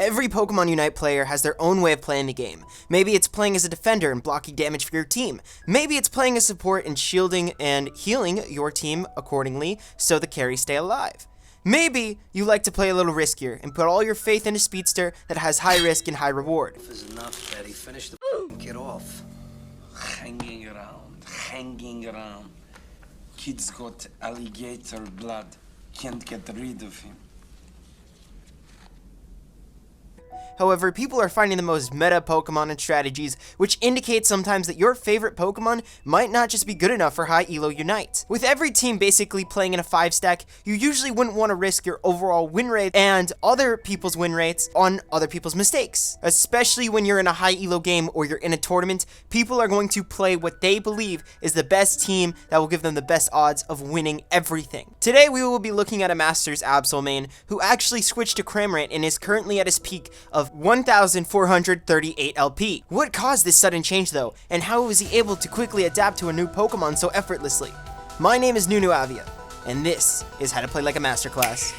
Every Pokemon Unite player has their own way of playing the game. Maybe it's playing as a defender and blocking damage for your team. Maybe it's playing as support and shielding and healing your team accordingly so the carries stay alive. Maybe you like to play a little riskier and put all your faith in a speedster that has high risk and high reward. Enough is enough, Daddy. Finish the get off. Hanging around. Kid's got alligator blood. Can't get rid of him. However, people are finding the most meta Pokemon and strategies, which indicates sometimes that your favorite Pokemon might not just be good enough for high elo Unite. With every team basically playing in a 5-stack, you usually wouldn't want to risk your overall win rate and other people's win rates on other people's mistakes. Especially when you're in a high elo game or you're in a tournament, people are going to play what they believe is the best team that will give them the best odds of winning everything. Today we will be looking at a Masters Absol main who actually switched to Cramorant and is currently at his peak of 1,438 LP. What caused this sudden change though, and how was he able to quickly adapt to a new Pokemon so effortlessly? My name is NunuAVIA, and this is How to Play Like a Masterclass.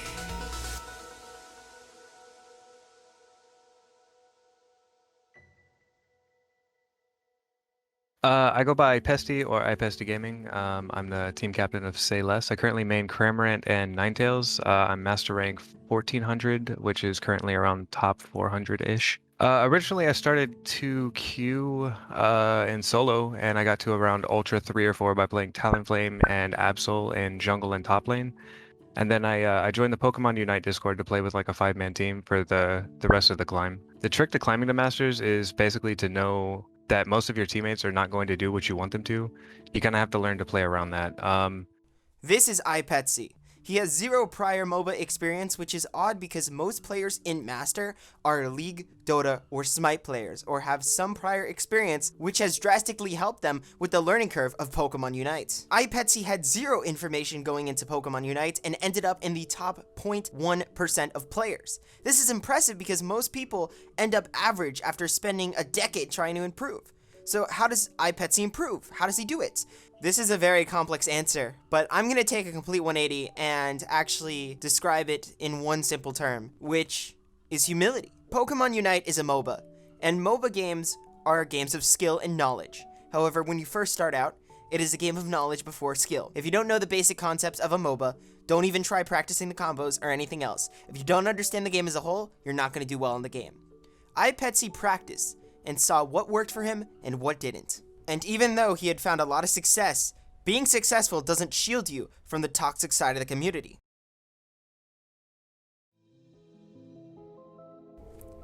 I go by IPesty or IPesty Gaming. I'm the team captain of Say Less. I currently main Cramorant and Ninetales. I'm master rank 1400, which is currently around top 400-ish. Originally, I started 2Q in solo, and I got to around Ultra 3 or 4 by playing Talonflame and Absol in jungle and top lane. And then I joined the Pokemon Unite Discord to play with like a 5-man team for the rest of the climb. The trick to climbing the Masters is basically to know that most of your teammates are not going to do what you want them to. You kind of have to learn to play around that. This is IPesty. He has 0 prior MOBA experience, which is odd because most players in Master are League, Dota, or Smite players, or have some prior experience, which has drastically helped them with the learning curve of Pokemon Unite. IPesty had 0 information going into Pokemon Unite and ended up in the top 0.1% of players. This is impressive because most people end up average after spending a decade trying to improve. So how does IPesty improve? How does he do it? This is a very complex answer, but I'm going to take a complete 180 and actually describe it in one simple term, which is humility. Pokemon Unite is a MOBA, and MOBA games are games of skill and knowledge. However, when you first start out, it is a game of knowledge before skill. If you don't know the basic concepts of a MOBA, don't even try practicing the combos or anything else. If you don't understand the game as a whole, you're not going to do well in the game. IPesty practiced and saw what worked for him and what didn't. And even though he had found a lot of success, being successful doesn't shield you from the toxic side of the community.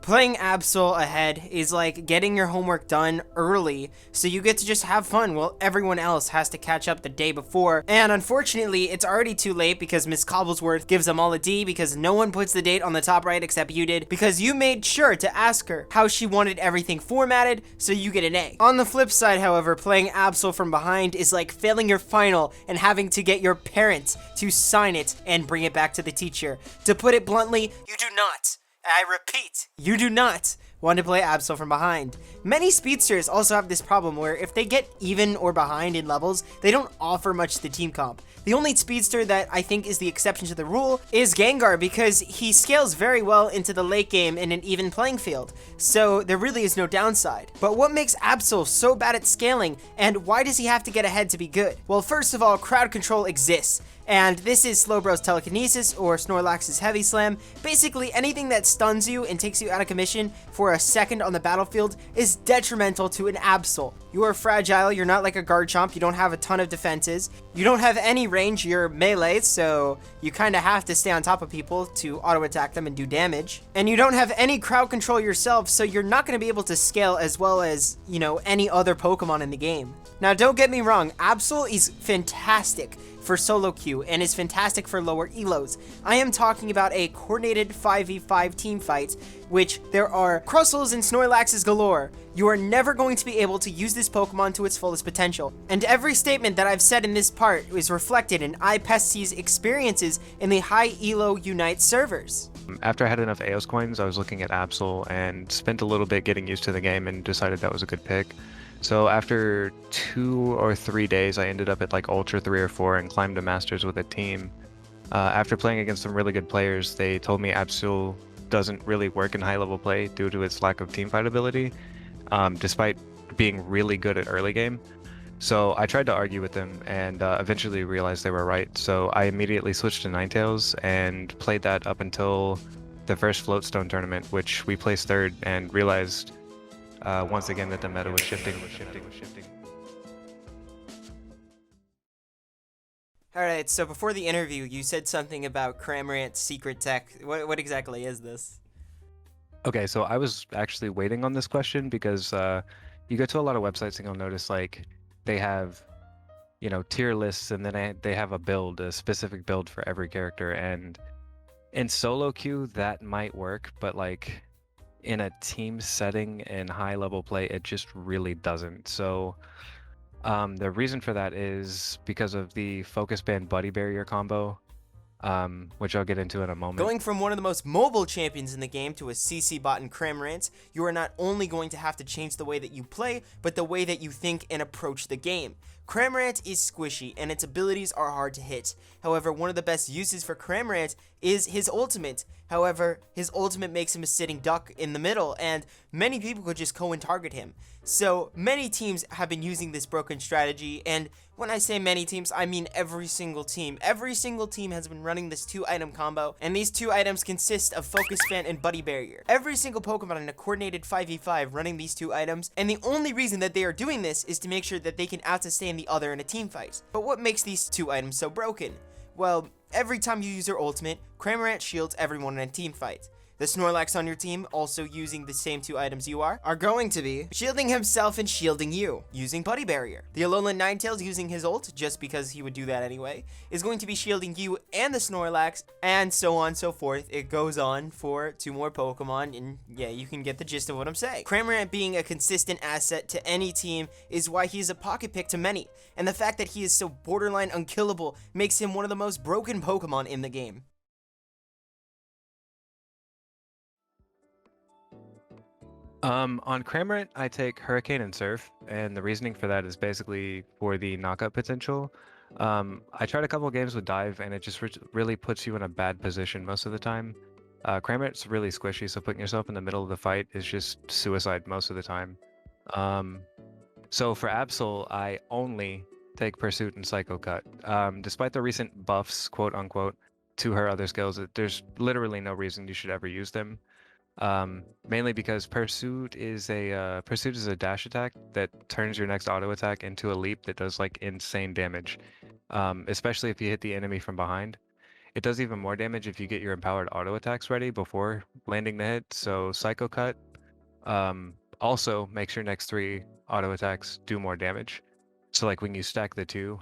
Playing Absol ahead is like getting your homework done early so you get to just have fun while everyone else has to catch up the day before. And unfortunately, it's already too late because Miss Cobblesworth gives them all a D because no one puts the date on the top right except you did, because you made sure to ask her how she wanted everything formatted so you get an A. On the flip side, however, playing Absol from behind is like failing your final and having to get your parents to sign it and bring it back to the teacher. To put it bluntly, you do not. I repeat, you do not want to play Absol from behind. Many speedsters also have this problem where if they get even or behind in levels, they don't offer much to the team comp. The only speedster that I think is the exception to the rule is Gengar, because he scales very well into the late game in an even playing field, so there really is no downside. But what makes Absol so bad at scaling, and why does he have to get ahead to be good? Well, first of all, crowd control exists. And this is Slowbro's Telekinesis or Snorlax's Heavy Slam. Basically, anything that stuns you and takes you out of commission for a second on the battlefield is detrimental to an Absol. You are fragile, you're not like a Garchomp, you don't have a ton of defenses, you don't have any range, you're melee, so you kind of have to stay on top of people to auto-attack them and do damage. And you don't have any crowd control yourself, so you're not going to be able to scale as well as, you know, any other Pokemon in the game. Now, don't get me wrong, Absol is fantastic for solo queue and is fantastic for lower elos. I am talking about a coordinated 5v5 team fight, which there are Crustles and Snorlaxes galore. You are never going to be able to use this Pokemon to its fullest potential. And every statement that I've said in this part is reflected in IPesty's experiences in the high elo Unite servers. After I had enough Eos coins, I was looking at Absol and spent a little bit getting used to the game and decided that was a good pick. So after 2 or 3 days, I ended up at like Ultra 3 or 4 and climbed to Masters with a team. After playing against some really good players, they told me Absol doesn't really work in high level play due to its lack of teamfight ability, despite being really good at early game. So I tried to argue with them and eventually realized they were right. So I immediately switched to Ninetales and played that up until the first Floatstone tournament, which we placed third, and realized once again that the meta was shifting. Alright, so before the interview, you said something about Cramorant's secret tech. What exactly is this? Okay, so I was actually waiting on this question because you go to a lot of websites and you'll notice like they have, you know, tier lists, and then they have a build, a specific build for every character. And in solo queue, that might work, but like in a team setting in high level play, it just really doesn't. So the reason for that is because of the Focus Band Buddy Barrier combo, which I'll get into in a moment. Going from one of the most mobile champions in the game to a CC bot in Cramorant, you are not only going to have to change the way that you play, but the way that you think and approach the game. Cramorant is squishy, and its abilities are hard to hit. However, one of the best uses for Cramorant is his ultimate. However, his ultimate makes him a sitting duck in the middle, and many people could just go and target him. So, many teams have been using this broken strategy, and when I say many teams, I mean every single team. Every single team has been running this 2-item combo, and these 2 items consist of Focus Fan and Buddy Barrier. Every single Pokemon in a coordinated 5v5 running these 2 items, and the only reason that they are doing this is to make sure that they can out-sustain the other in a team fight. But what makes these 2 items so broken? Well, every time you use your ultimate, Cramorant shields everyone in a team fight. The Snorlax on your team, also using the same 2 items you are going to be shielding himself and shielding you, using Buddy Barrier. The Alolan Ninetales, using his ult, just because he would do that anyway, is going to be shielding you and the Snorlax, and so on and so forth. It goes on for 2 more Pokemon, and yeah, you can get the gist of what I'm saying. Cramorant being a consistent asset to any team is why he is a pocket pick to many, and the fact that he is so borderline unkillable makes him one of the most broken Pokemon in the game. On Cramorant, I take Hurricane and Surf, and the reasoning for that is basically for the knockup potential. I tried a couple games with Dive, and it just really puts you in a bad position most of the time. Cramorant's really squishy, so putting yourself in the middle of the fight is just suicide most of the time. So for Absol, I only take Pursuit and Psycho Cut. Despite the recent buffs, quote unquote, to her other skills, there's literally no reason you should ever use them. Mainly because Pursuit is a dash attack that turns your next auto attack into a leap that does like insane damage. Especially if you hit the enemy from behind. It does even more damage if you get your empowered auto attacks ready before landing the hit. So Psycho Cut also makes your next 3 auto attacks do more damage. So like when you stack the 2,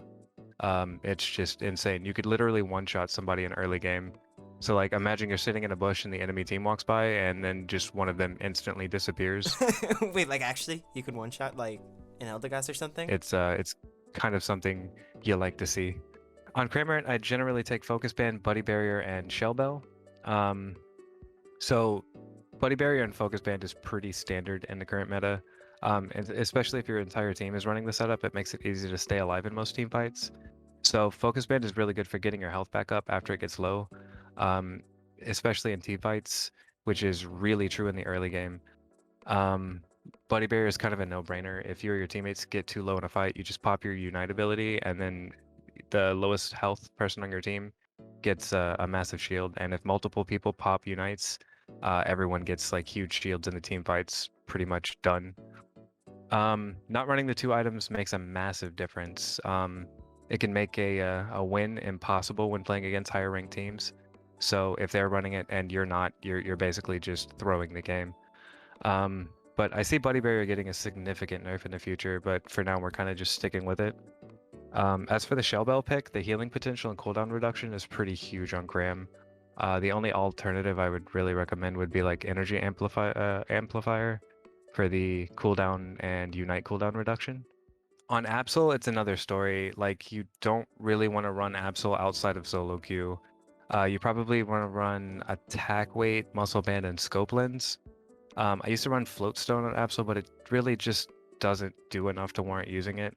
it's just insane. You could literally one-shot somebody in early game. So like imagine you're sitting in a bush and the enemy team walks by, and then just one of them instantly disappears. Wait, like actually, you could one-shot like an Eldegoss or something? It's kind of something you like to see. On Cramorant, I generally take Focus Band, Buddy Barrier, and Shell Bell. So Buddy Barrier and Focus Band is pretty standard in the current meta. And especially if your entire team is running the setup, it makes it easy to stay alive in most team fights. So Focus Band is really good for getting your health back up after it gets low. Especially in team fights, which is really true in the early game. Buddy Barrier is kind of a no-brainer. If you or your teammates get too low in a fight, you just pop your Unite ability, and then the lowest health person on your team gets a massive shield. And if multiple people pop Unites, everyone gets like huge shields in the team fights, pretty much done. Not running the 2 items makes a massive difference. It can make a win impossible when playing against higher ranked teams. So if they're running it and you're not, you're basically just throwing the game. But I see Buddy Barrier getting a significant nerf in the future, but for now we're kind of just sticking with it. As for the Shell Bell pick, the healing potential and cooldown reduction is pretty huge on Cram. The only alternative I would really recommend would be like Energy Amplifier for the cooldown and Unite cooldown reduction. On Absol, it's another story. Like, you don't really want to run Absol outside of solo queue. You probably want to run Attack Weight, Muscle Band, and Scope Lens. I used to run Floatstone on Absol, but it really just doesn't do enough to warrant using it.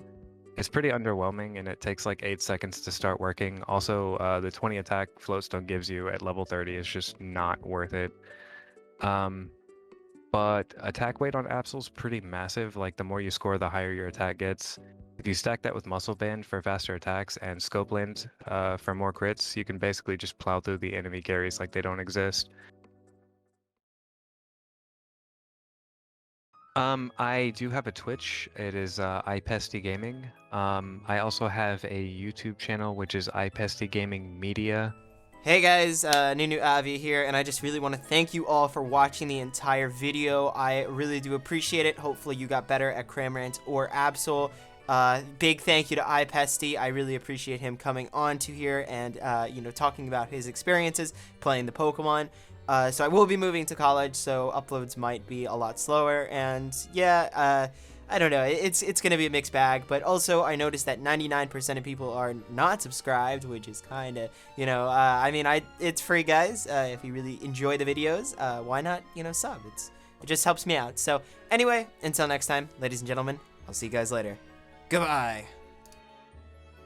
It's pretty underwhelming, and it takes like 8 seconds to start working. Also, the 20 attack Floatstone gives you at level 30 is just not worth it. But attack weight on Absol's pretty massive. Like, the more you score, the higher your attack gets. If you stack that with Muscle Band for faster attacks and Scope Land for more crits, you can basically just plow through the enemy carries like they don't exist. I do have a Twitch. It is IPesty Gaming. I also have a YouTube channel, which is IPesty Gaming Media. Hey guys, NunuAVIA here, and I just really want to thank you all for watching the entire video. I really do appreciate it. Hopefully you got better at Cramorant or Absol. Big thank you to IPesty. I really appreciate him coming on to here and, you know, talking about his experiences playing the Pokemon. So I will be moving to college, so uploads might be a lot slower, and yeah, I don't know, it's gonna be a mixed bag, but also I noticed that 99% of people are not subscribed, which is kind of, you know, I mean, it's free, guys. If you really enjoy the videos, why not, you know, sub? It just helps me out. So anyway, until next time, ladies and gentlemen, I'll see you guys later. Goodbye.